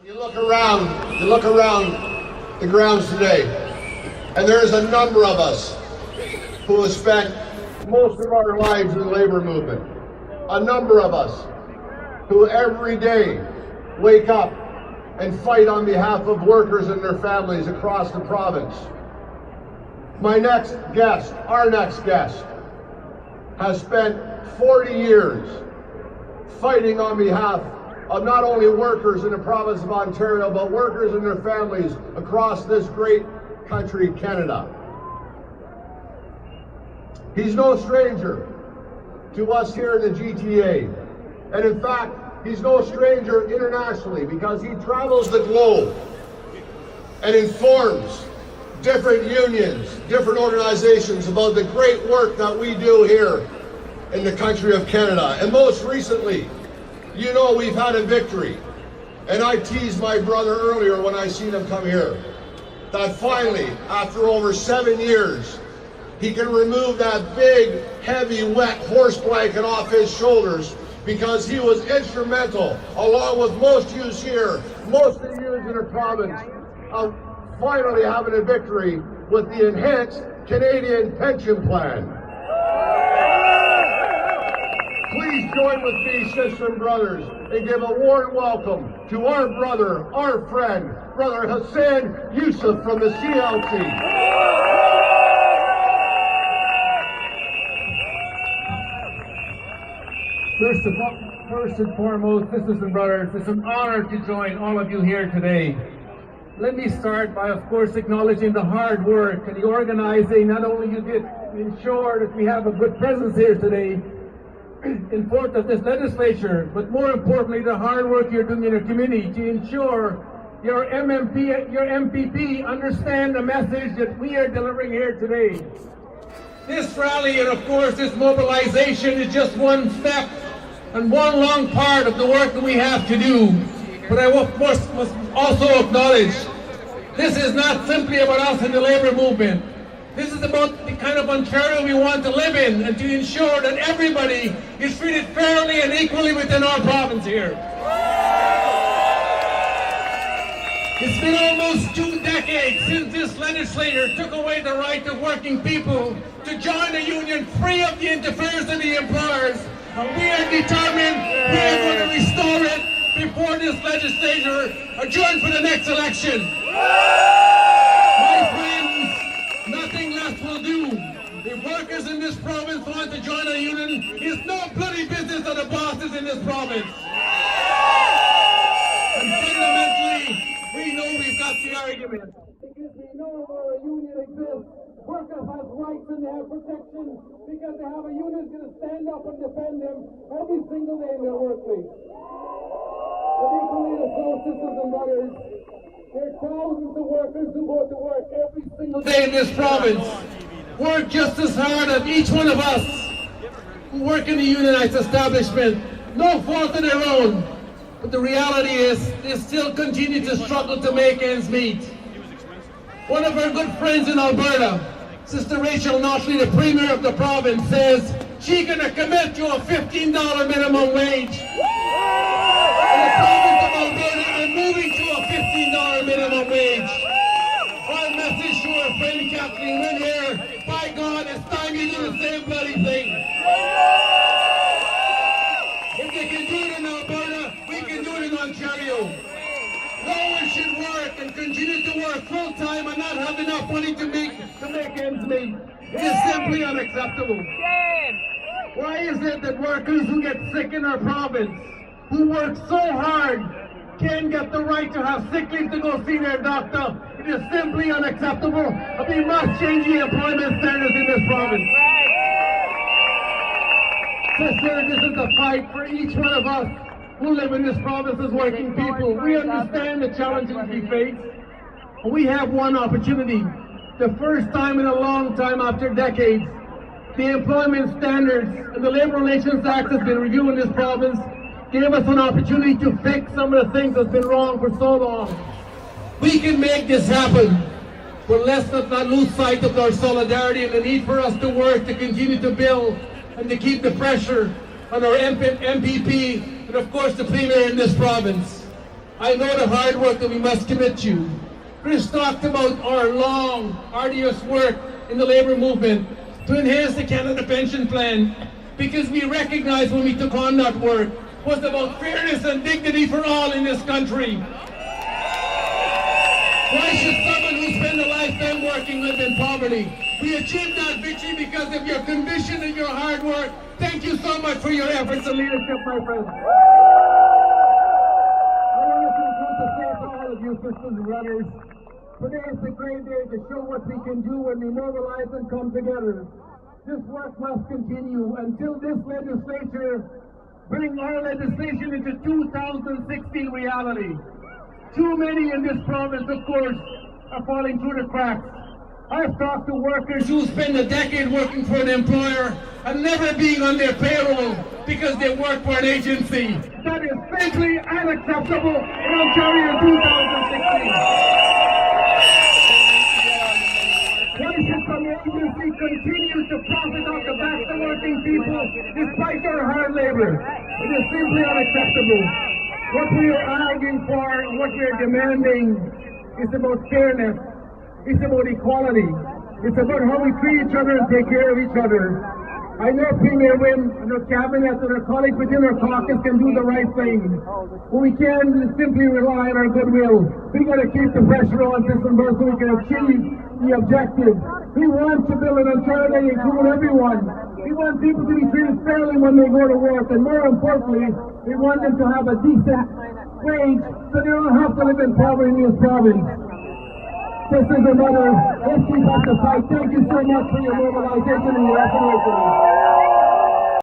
You look around the grounds today, and there's a number of us who have spent most of our lives in the labor movement. A number of us who every day wake up and fight on behalf of workers and their families across the province. My next guest, our next guest, has spent 40 years fighting on behalf of not only workers in the province of Ontario, but workers and their families across this great country, Canada. He's no stranger to us here in the GTA. And in fact, he's no stranger internationally because he travels the globe and informs different unions, different organizations about the great work that we do here in the country of Canada. And most recently, you know, we've had a victory. And I teased my brother earlier when I seen him come here, that finally, after over 7 years, he can remove that big, heavy, wet horse blanket off his shoulders because he was instrumental, along with most youths here, most of the youths in the province, of finally having a victory with the enhanced Canadian pension plan. Please join with me, sisters and brothers, and give a warm welcome to our brother, our friend, Brother Hassan Youssef from the CLC. First and foremost, sisters and brothers, it's an honor to join all of you here today. Let me start by, of course, acknowledging the hard work and the organizing. Not only you did ensure that we have a good presence here today in front of this legislature, but more importantly, the hard work you're doing in your community to ensure your MPP understand the message that we are delivering here today. This rally and, of course, this mobilization is just one step and one long part of the work that we have to do. But I must also acknowledge, this is not simply about us in the labor movement. This is about the kind of Ontario we want to live in and to ensure that everybody is treated fairly and equally within our province here. It's been almost 2 decades since this legislature took away the right of working people to join a union free of the interference of the employers. And we are determined we are going to restore it before this legislature adjourns for the next election. My friends, nothing less will do. If workers in this province want to join a union, it's no bloody business of the bosses in this province. And fundamentally, we know we've got the argument. Because we know where a union exists, workers have rights and they have protection because they have a union that's going to stand up and defend them every single day in their workplace. But equally as so, sisters and brothers, there are thousands of workers who go to work every single day in this province, work just as hard as each one of us who work in the unionized establishment, no fault of their own. But the reality is, they still continue to struggle to make ends meet. One of our good friends in Alberta, Sister Rachel Notley, the Premier of the province, says she's going to commit to a $15 minimum wage. In the province of Alberta, I'm moving to a $15 minimum wage. Our message to our friend Kathleen Wynne here, by God, it's time you do the same bloody thing. If they can do it in Alberta, we can do it in Ontario. No one should work and continue to work full-time and not have enough money to make ends meet. It is simply unacceptable. Why is it that workers who get sick in our province, who work so hard, can't get the right to have sick leave to go see their doctor? It is simply unacceptable, and we must change the employment standards in this province. Sister, this is a fight for each one of us who live in this province as working people. We understand the challenges we face. We have one opportunity. The first time in a long time, after decades, the Employment Standards and the Labour Relations Act has been reviewed in this province, gave us an opportunity to fix some of the things that's been wrong for so long. We can make this happen, but let's not lose sight of our solidarity and the need for us to work to continue to build and to keep the pressure on our MPP and of course the Premier in this province. I know the hard work that we must commit to. Chris talked about our long, arduous work in the labor movement to enhance the Canada Pension Plan, because we recognized when we took on that work was about fairness and dignity for all in this country. Why should someone who spent a lifetime working live in poverty? We achieved that victory because of your conviction and your hard work. Thank you so much for your efforts and leadership, my friends. I want to conclude to say to all of you, sisters and brothers, today is a great day to show what we can do when we mobilize and come together. This work must continue until this legislature brings our legislation into 2016 reality. Too many in this province, of course, are falling through the cracks. I've talked to workers who spend a decade working for an employer and never being on their payroll because they work for an agency. That is simply unacceptable in Ontario in 2016. Why should some agency continue to profit off the backs of working people despite their hard labor? It is simply unacceptable. What we are arguing for and what we are demanding is about fairness. It's about equality. It's about how we treat each other and take care of each other. I know Premier Wynne and her cabinet and her colleagues within her caucus can do the right thing. But we can't simply rely on our goodwill. We got to keep the pressure on system so we can achieve the objective. We want to build an Ontario that includes everyone. We want people to be treated fairly when they go to work, and more importantly, we want them to have a decent wage so they don't have to live in poverty in this province. Sisters and brothers, let's keep up the fight. Thank you so much for your mobilization and your effort.